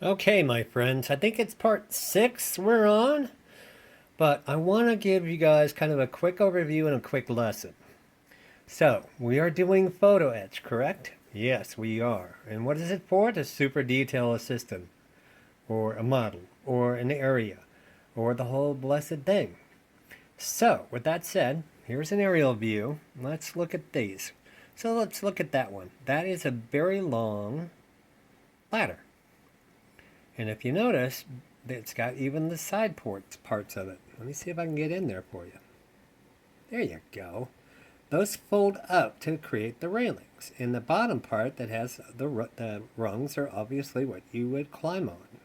Okay, my friends, I think it's part 6 we're on, but I want to give you guys kind of a quick overview and a quick lesson. So, we are doing photo etch, correct? Yes, we are. And what is it for? To super detail a system, or a model, or an area, or the whole blessed thing. So, with that said, here's an aerial view. Let's look at these. So let's look at that one. That is a very long ladder. And if you notice, it's got even the side parts of it. Let me see if I can get in there for you. There you go. Those fold up to create the railings. And the bottom part that has the rungs are obviously what you would climb on.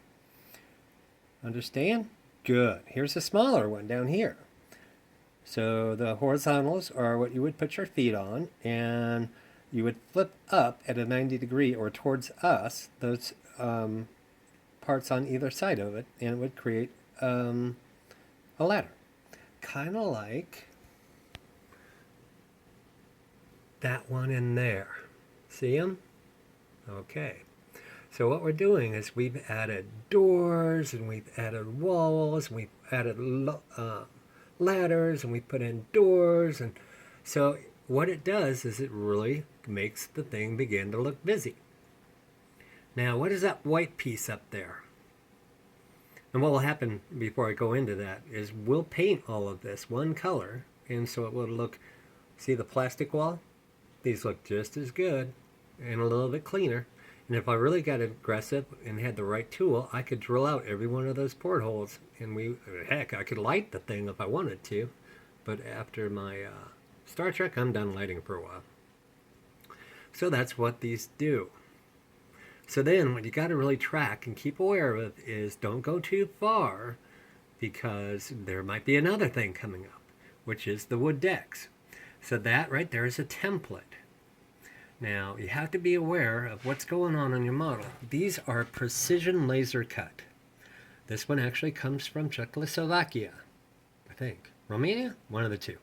Understand? Good. Here's a smaller one down here. So the horizontals are what you would put your feet on, and you would flip up at a 90 degree or towards us, those parts on either side of it, and it would create a ladder. Kind of like that one in there. See them? Okay. So what we're doing is we've added doors, and we've added walls, and we've added ladders, and we put in doors, and so what it does is it really makes the thing begin to look busy. Now, what is that white piece up there? And what will happen before I go into that is we'll paint all of this one color, and so it will look, see the plastic wall? These look just as good and a little bit cleaner. And if I really got aggressive and had the right tool, I could drill out every one of those portholes, and heck, I could light the thing if I wanted to. But after my Star Trek, I'm done lighting for a while. So that's what these do. So then what you got to really track and keep aware of is don't go too far, because there might be another thing coming up, which is the wood decks. So that right there is a template. Now, you have to be aware of what's going on your model. These are precision laser cut. This one actually comes from Czechoslovakia, I think. Romania? One of the two.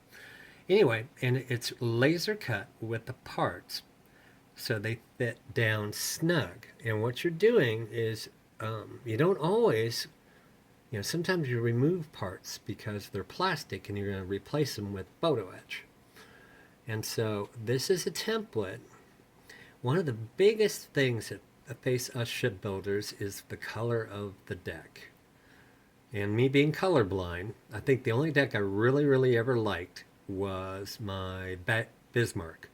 Anyway, and it's laser cut with the parts so they fit down snug. And what you're doing is you don't always, sometimes you remove parts because they're plastic and you're going to replace them with photo etch. And so this is a template. One of the biggest things that face us shipbuilders is the color of the deck. And me being colorblind, I think the only deck I really ever liked was my Bismarck,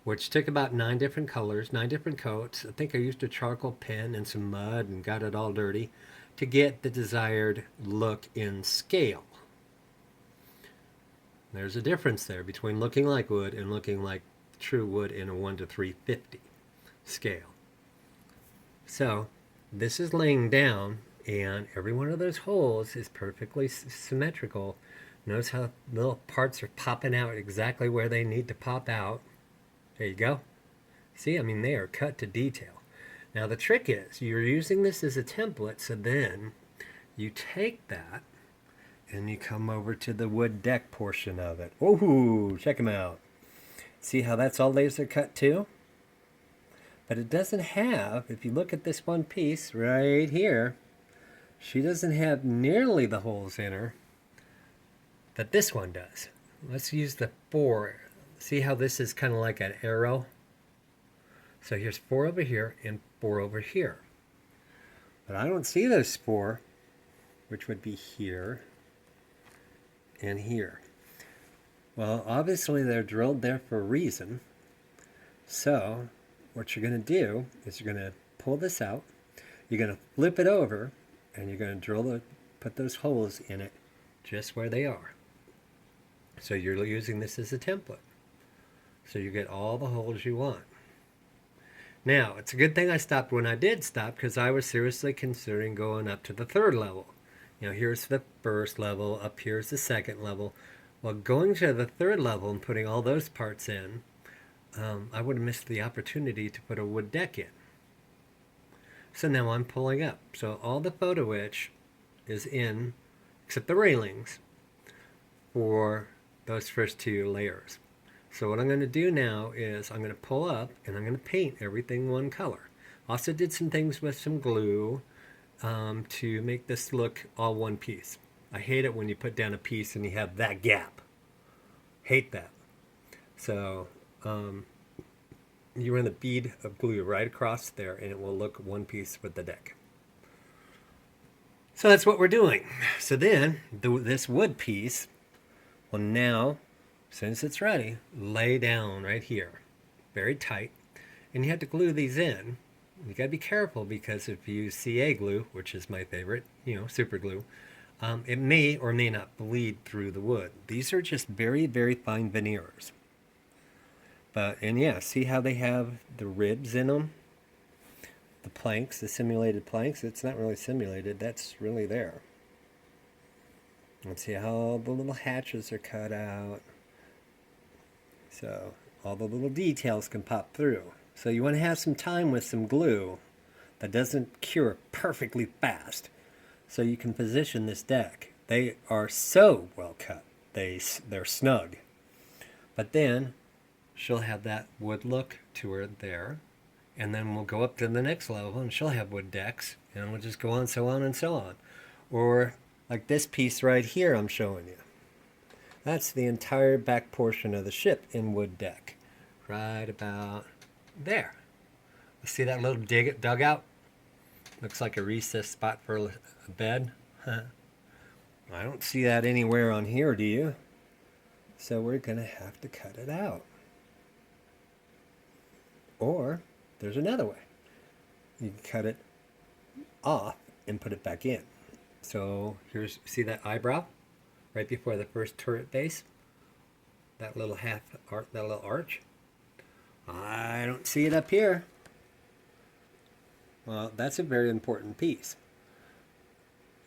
which took about 9 different colors, 9 different coats. I think I used a charcoal pen and some mud and got it all dirty to get the desired look in scale. There's a difference there between looking like wood and looking like true wood in a 1:350 scale. So this is laying down, and every one of those holes is perfectly symmetrical. Notice how little parts are popping out exactly where they need to pop out. There you go. See, I mean, they are cut to detail. Now the trick is you're using this as a template, so then you take that and you come over to the wood deck portion of it. Ooh, check them out. See how that's all laser cut too? But it doesn't have, if you look at this one piece right here, she doesn't have nearly the holes in her that this one does. Let's use the 4. See how this is kind of like an arrow? So here's 4 over here and 4 over here. But I don't see those 4, which would be here and here. Well, obviously they're drilled there for a reason. So what you're going to do is you're going to pull this out, you're going to flip it over, and you're going to put those holes in it just where they are. So you're using this as a template. So you get all the holes you want. Now, it's a good thing I stopped when I did stop, because I was seriously considering going up to the 3rd level. Here's the 1st level, up here's the 2nd level. Well, going to the 3rd level and putting all those parts in, I would have missed the opportunity to put a wood deck in. So now I'm pulling up. So all the photo etch is in, except the railings, for those first 2 layers. So what I'm going to do now is I'm going to pull up and I'm going to paint everything one color. Also did some things with some glue to make this look all one piece. I hate it when you put down a piece and you have that gap. Hate that. So you run the bead of glue right across there and it will look one piece with the deck. So that's what we're doing. So then this wood piece will now, since it's ready, lay down right here, very tight. And you have to glue these in. You got to be careful because if you use CA glue, which is my favorite, super glue, it may or may not bleed through the wood. These are just very, very fine veneers. And yeah, see how they have the ribs in them? The planks, the simulated planks, it's not really simulated, that's really there. Let's see how all the little hatches are cut out. So all the little details can pop through. So you want to have some time with some glue that doesn't cure perfectly fast. So you can position this deck. They are so well cut. They're snug. But then she'll have that wood look to her there. And then we'll go up to the next level and she'll have wood decks. And we'll just go on, so on, and so on. Or like this piece right here I'm showing you. That's the entire back portion of the ship in wood deck. Right about there. See that little dugout? Looks like a recessed spot for a bed. Huh. I don't see that anywhere on here, do you? So we're going to have to cut it out. Or there's another way. You can cut it off and put it back in. So here's, see that eyebrow right before the first turret base? That little that little arch? I don't see it up here. Well, that's a very important piece.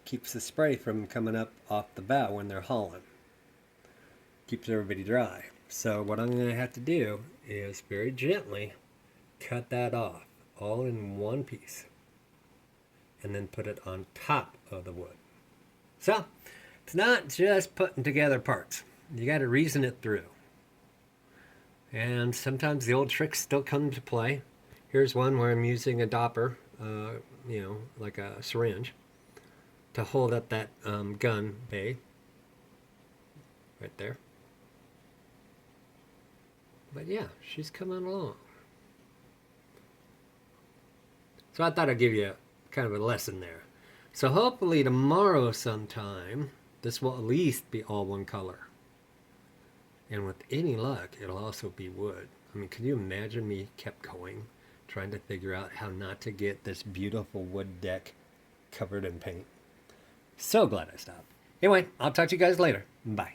Keeps the spray from coming up off the bow when they're hauling. Keeps everybody dry. So what I'm going to have to do is very gently cut that off, all in one piece, and then put it on top of the wood. So it's not just putting together parts. You got to reason it through. And sometimes the old tricks still come to play. Here's one where I'm using a dopper, like a syringe, to hold up that gun bay right there. But yeah, she's coming along. So I thought I'd give you kind of a lesson there. So hopefully tomorrow sometime, this will at least be all one color. And with any luck, it'll also be wood. I mean, can you imagine me kept going, trying to figure out how not to get this beautiful wood deck covered in paint? So glad I stopped. Anyway, I'll talk to you guys later. Bye.